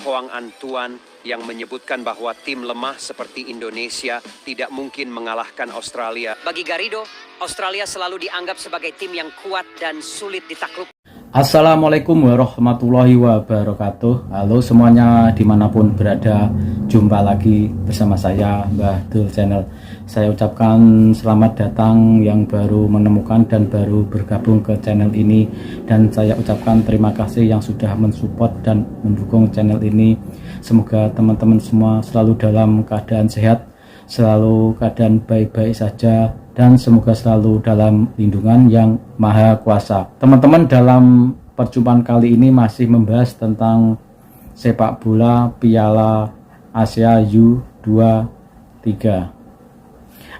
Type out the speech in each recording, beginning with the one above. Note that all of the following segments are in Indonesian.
Hoang An Tuan yang menyebutkan bahwa tim lemah seperti Indonesia tidak mungkin mengalahkan Australia. Bagi Garrido, Australia selalu dianggap sebagai tim yang kuat dan sulit ditaklukkan. Assalamualaikum warahmatullahi wabarakatuh. Halo semuanya dimanapun berada, jumpa lagi bersama saya Mbah Dul Channel. Saya ucapkan selamat datang yang baru menemukan dan baru bergabung ke channel ini, dan saya ucapkan terima kasih yang sudah mensupport dan mendukung channel ini. Semoga teman-teman semua selalu dalam keadaan sehat, selalu keadaan baik-baik saja, dan semoga selalu dalam lindungan yang maha kuasa. Teman-teman, dalam perjumpaan kali ini masih membahas tentang sepak bola Piala Asia U23.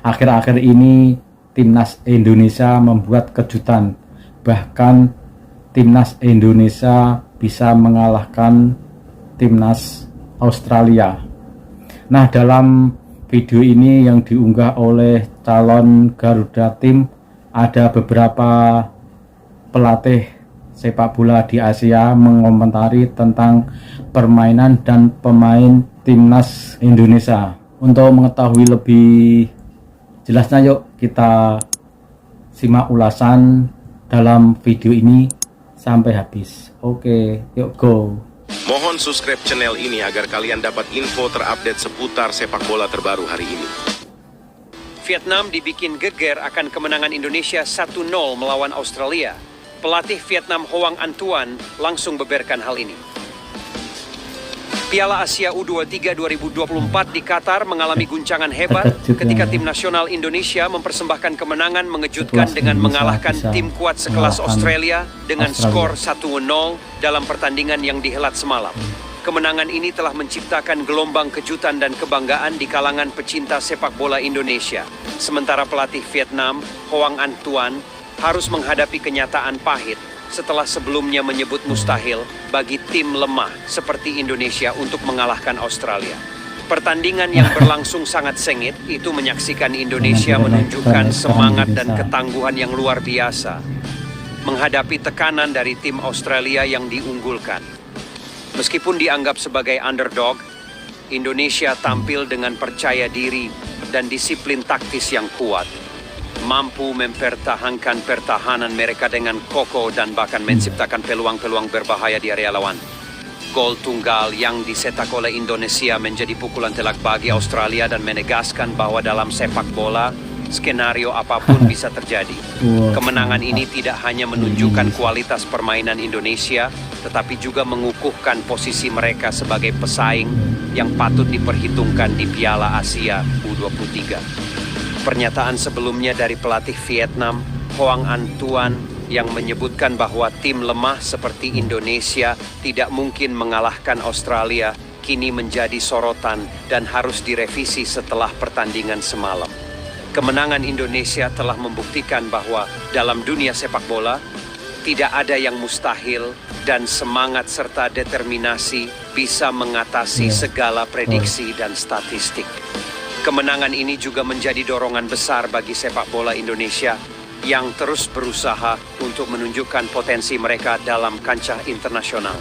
Akhir-akhir ini timnas Indonesia membuat kejutan, bahkan timnas Indonesia bisa mengalahkan timnas Australia. Nah, dalam video ini yang diunggah oleh calon Garuda Tim, ada beberapa pelatih sepak bola di Asia mengomentari tentang permainan dan pemain timnas Indonesia. Untuk mengetahui lebih jelasnya, yuk kita simak ulasan dalam video ini sampai habis. Oke, yuk go. Mohon subscribe channel ini agar kalian dapat info terupdate seputar sepak bola terbaru hari ini. Vietnam dibikin geger akan kemenangan Indonesia 1-0 melawan Australia. Pelatih Vietnam Hoang An Tuan langsung beberkan hal ini. Piala Asia U23 2024 di Qatar mengalami guncangan hebat ketika tim nasional Indonesia mempersembahkan kemenangan mengejutkan dengan mengalahkan tim kuat sekelas Australia dengan skor 1-0 dalam pertandingan yang dihelat semalam. Kemenangan ini telah menciptakan gelombang kejutan dan kebanggaan di kalangan pecinta sepak bola Indonesia. Sementara pelatih Vietnam, Hoang An Tuan, harus menghadapi kenyataan pahit setelah sebelumnya menyebut mustahil bagi tim lemah seperti Indonesia untuk mengalahkan Australia. Pertandingan yang berlangsung sangat sengit itu menyaksikan Indonesia menunjukkan semangat dan ketangguhan yang luar biasa menghadapi tekanan dari tim Australia yang diunggulkan. Meskipun dianggap sebagai underdog, Indonesia tampil dengan percaya diri dan disiplin taktis yang kuat, mampu mempertahankan pertahanan mereka dengan kokoh dan bahkan menciptakan peluang-peluang berbahaya di area lawan. Gol tunggal yang dicetak oleh Indonesia menjadi pukulan telak bagi Australia dan menegaskan bahwa dalam sepak bola, skenario apapun bisa terjadi. Kemenangan ini tidak hanya menunjukkan kualitas permainan Indonesia, tetapi juga mengukuhkan posisi mereka sebagai pesaing yang patut diperhitungkan di Piala Asia U23. Pernyataan sebelumnya dari pelatih Vietnam, Hoang An Tuan, yang menyebutkan bahwa tim lemah seperti Indonesia tidak mungkin mengalahkan Australia, kini menjadi sorotan dan harus direvisi setelah pertandingan semalam. Kemenangan Indonesia telah membuktikan bahwa dalam dunia sepak bola, tidak ada yang mustahil dan semangat serta determinasi bisa mengatasi segala prediksi dan statistik. Kemenangan ini juga menjadi dorongan besar bagi sepak bola Indonesia yang terus berusaha untuk menunjukkan potensi mereka dalam kancah internasional.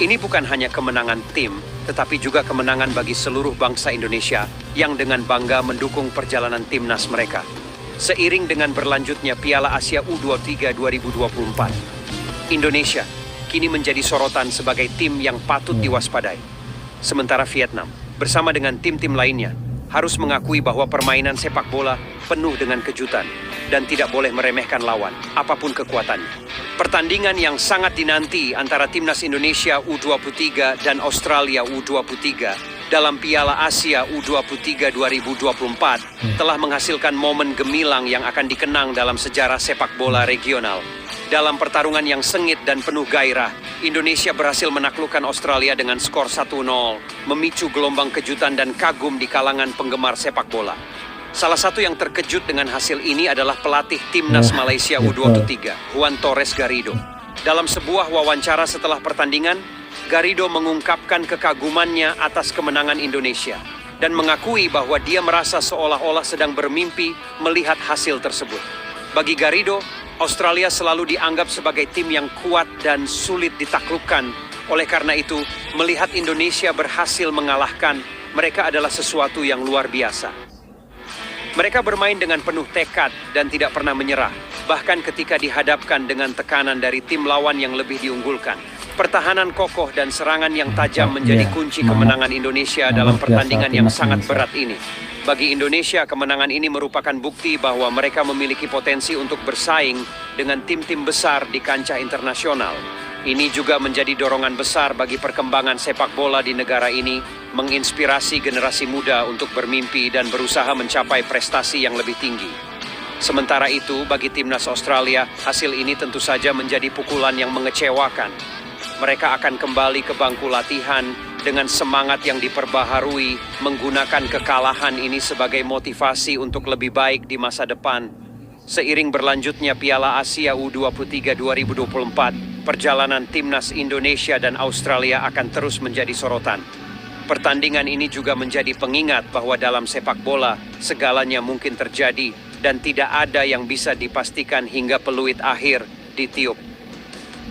Ini bukan hanya kemenangan tim, tetapi juga kemenangan bagi seluruh bangsa Indonesia yang dengan bangga mendukung perjalanan timnas mereka. Seiring dengan berlanjutnya Piala Asia U23 2024, Indonesia kini menjadi sorotan sebagai tim yang patut diwaspadai. Sementara Vietnam, bersama dengan tim-tim lainnya, harus mengakui bahwa permainan sepak bola penuh dengan kejutan dan tidak boleh meremehkan lawan, apapun kekuatannya. Pertandingan yang sangat dinanti antara timnas Indonesia U23 dan Australia U23 dalam Piala Asia U23 2024 telah menghasilkan momen gemilang yang akan dikenang dalam sejarah sepak bola regional. Dalam pertarungan yang sengit dan penuh gairah, Indonesia berhasil menaklukkan Australia dengan skor 1-0, memicu gelombang kejutan dan kagum di kalangan penggemar sepak bola. Salah satu yang terkejut dengan hasil ini adalah pelatih timnas Malaysia U23, Juan Torres Garrido. Dalam sebuah wawancara setelah pertandingan, Garrido mengungkapkan kekagumannya atas kemenangan Indonesia dan mengakui bahwa dia merasa seolah-olah sedang bermimpi melihat hasil tersebut. Bagi Garrido, Australia selalu dianggap sebagai tim yang kuat dan sulit ditaklukkan Oleh karena itu, melihat Indonesia berhasil mengalahkan, mereka adalah sesuatu yang luar biasa. Mereka bermain dengan penuh tekad dan tidak pernah menyerah, bahkan ketika dihadapkan dengan tekanan dari tim lawan yang lebih diunggulkan. Pertahanan kokoh dan serangan yang tajam menjadi kunci kemenangan Indonesia dalam pertandingan yang sangat berat ini. Bagi Indonesia, kemenangan ini merupakan bukti bahwa mereka memiliki potensi untuk bersaing dengan tim-tim besar di kancah internasional. Ini juga menjadi dorongan besar bagi perkembangan sepak bola di negara ini, menginspirasi generasi muda untuk bermimpi dan berusaha mencapai prestasi yang lebih tinggi. Sementara itu, bagi timnas Australia, hasil ini tentu saja menjadi pukulan yang mengecewakan. Mereka akan kembali ke bangku latihan dengan semangat yang diperbaharui, menggunakan kekalahan ini sebagai motivasi untuk lebih baik di masa depan. Seiring berlanjutnya Piala Asia U23 2024, perjalanan timnas Indonesia dan Australia akan terus menjadi sorotan. Pertandingan ini juga menjadi pengingat bahwa dalam sepak bola, segalanya mungkin terjadi dan tidak ada yang bisa dipastikan hingga peluit akhir ditiup.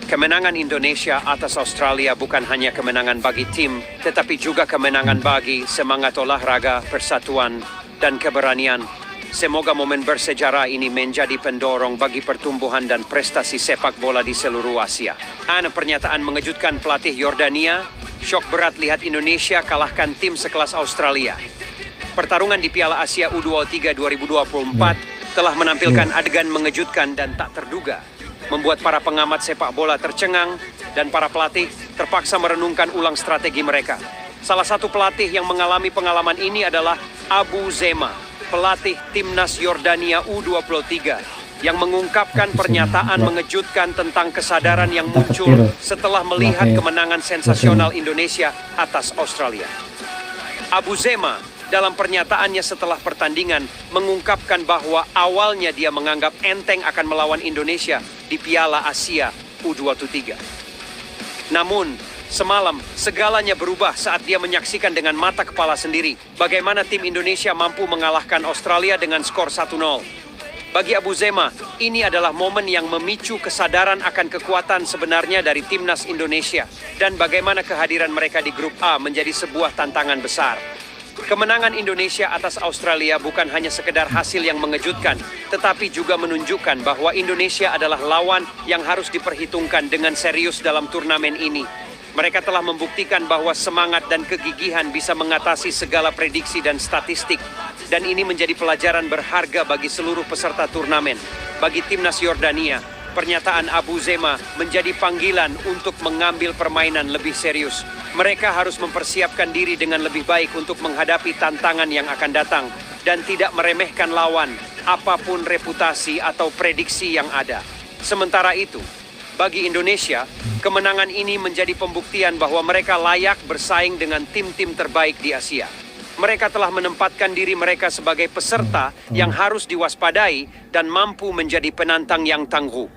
Kemenangan Indonesia atas Australia bukan hanya kemenangan bagi tim, tetapi juga kemenangan bagi semangat olahraga, persatuan, dan keberanian. Semoga momen bersejarah ini menjadi pendorong bagi pertumbuhan dan prestasi sepak bola di seluruh Asia. Pernyataan mengejutkan pelatih Yordania, syok berat lihat Indonesia kalahkan tim sekelas Australia. Pertarungan di Piala Asia U23 2024 telah menampilkan adegan mengejutkan dan tak terduga, membuat para pengamat sepak bola tercengang dan para pelatih terpaksa merenungkan ulang strategi mereka. Salah satu pelatih yang mengalami pengalaman ini adalah Abu Zema, pelatih timnas Yordania U23, yang mengungkapkan pernyataan mengejutkan tentang kesadaran yang muncul setelah melihat kemenangan sensasional Indonesia atas Australia. Abu Zema dalam pernyataannya setelah pertandingan mengungkapkan bahwa awalnya dia menganggap enteng akan melawan Indonesia di Piala Asia U23. Namun, semalam segalanya berubah saat dia menyaksikan dengan mata kepala sendiri bagaimana tim Indonesia mampu mengalahkan Australia dengan skor 1-0. Bagi Abu Zema, ini adalah momen yang memicu kesadaran akan kekuatan sebenarnya dari timnas Indonesia dan bagaimana kehadiran mereka di grup A menjadi sebuah tantangan besar. Kemenangan Indonesia atas Australia bukan hanya sekedar hasil yang mengejutkan, tetapi juga menunjukkan bahwa Indonesia adalah lawan yang harus diperhitungkan dengan serius dalam turnamen ini. Mereka telah membuktikan bahwa semangat dan kegigihan bisa mengatasi segala prediksi dan statistik. Dan ini menjadi pelajaran berharga bagi seluruh peserta turnamen. Bagi timnas Yordania, pernyataan Abu Zema menjadi panggilan untuk mengambil permainan lebih serius. Mereka harus mempersiapkan diri dengan lebih baik untuk menghadapi tantangan yang akan datang dan tidak meremehkan lawan, apapun reputasi atau prediksi yang ada. Sementara itu, bagi Indonesia, kemenangan ini menjadi pembuktian bahwa mereka layak bersaing dengan tim-tim terbaik di Asia. Mereka telah menempatkan diri mereka sebagai peserta yang harus diwaspadai dan mampu menjadi penantang yang tangguh.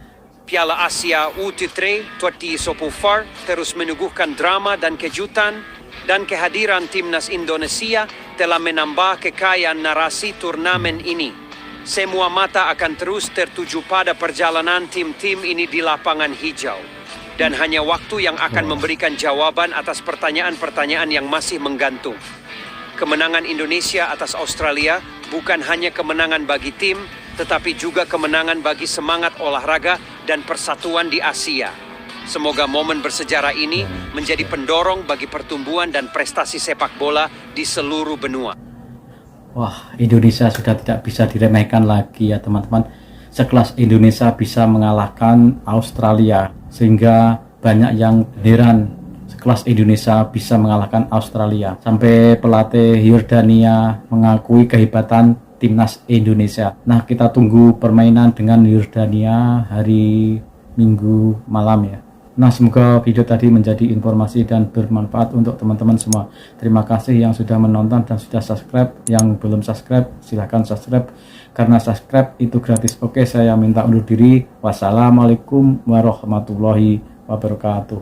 Piala Asia U23 2024 terus menyuguhkan drama dan kejutan, dan kehadiran timnas Indonesia telah menambah kekayaan narasi turnamen ini. Semua mata akan terus tertuju pada perjalanan tim-tim ini di lapangan hijau. Dan hanya waktu yang akan memberikan jawaban atas pertanyaan-pertanyaan yang masih menggantung. Kemenangan Indonesia atas Australia bukan hanya kemenangan bagi tim, tetapi juga kemenangan bagi semangat olahraga dan persatuan di Asia. Semoga momen bersejarah ini menjadi pendorong bagi pertumbuhan dan prestasi sepak bola di seluruh benua. Wah, Indonesia sudah tidak bisa diremehkan lagi ya teman-teman. Sekelas Indonesia bisa mengalahkan Australia, sehingga banyak yang heran sekelas Indonesia bisa mengalahkan Australia. Sampai pelatih Yordania mengakui kehebatan timnas Indonesia. Nah, kita tunggu permainan dengan Yordania hari Minggu malam ya. Nah, semoga video tadi menjadi informasi dan bermanfaat untuk teman-teman semua. Terima kasih yang sudah menonton dan sudah subscribe. Yang belum subscribe, silahkan subscribe. Karena subscribe itu gratis. Oke, saya minta undur diri. Wassalamualaikum warahmatullahi wabarakatuh.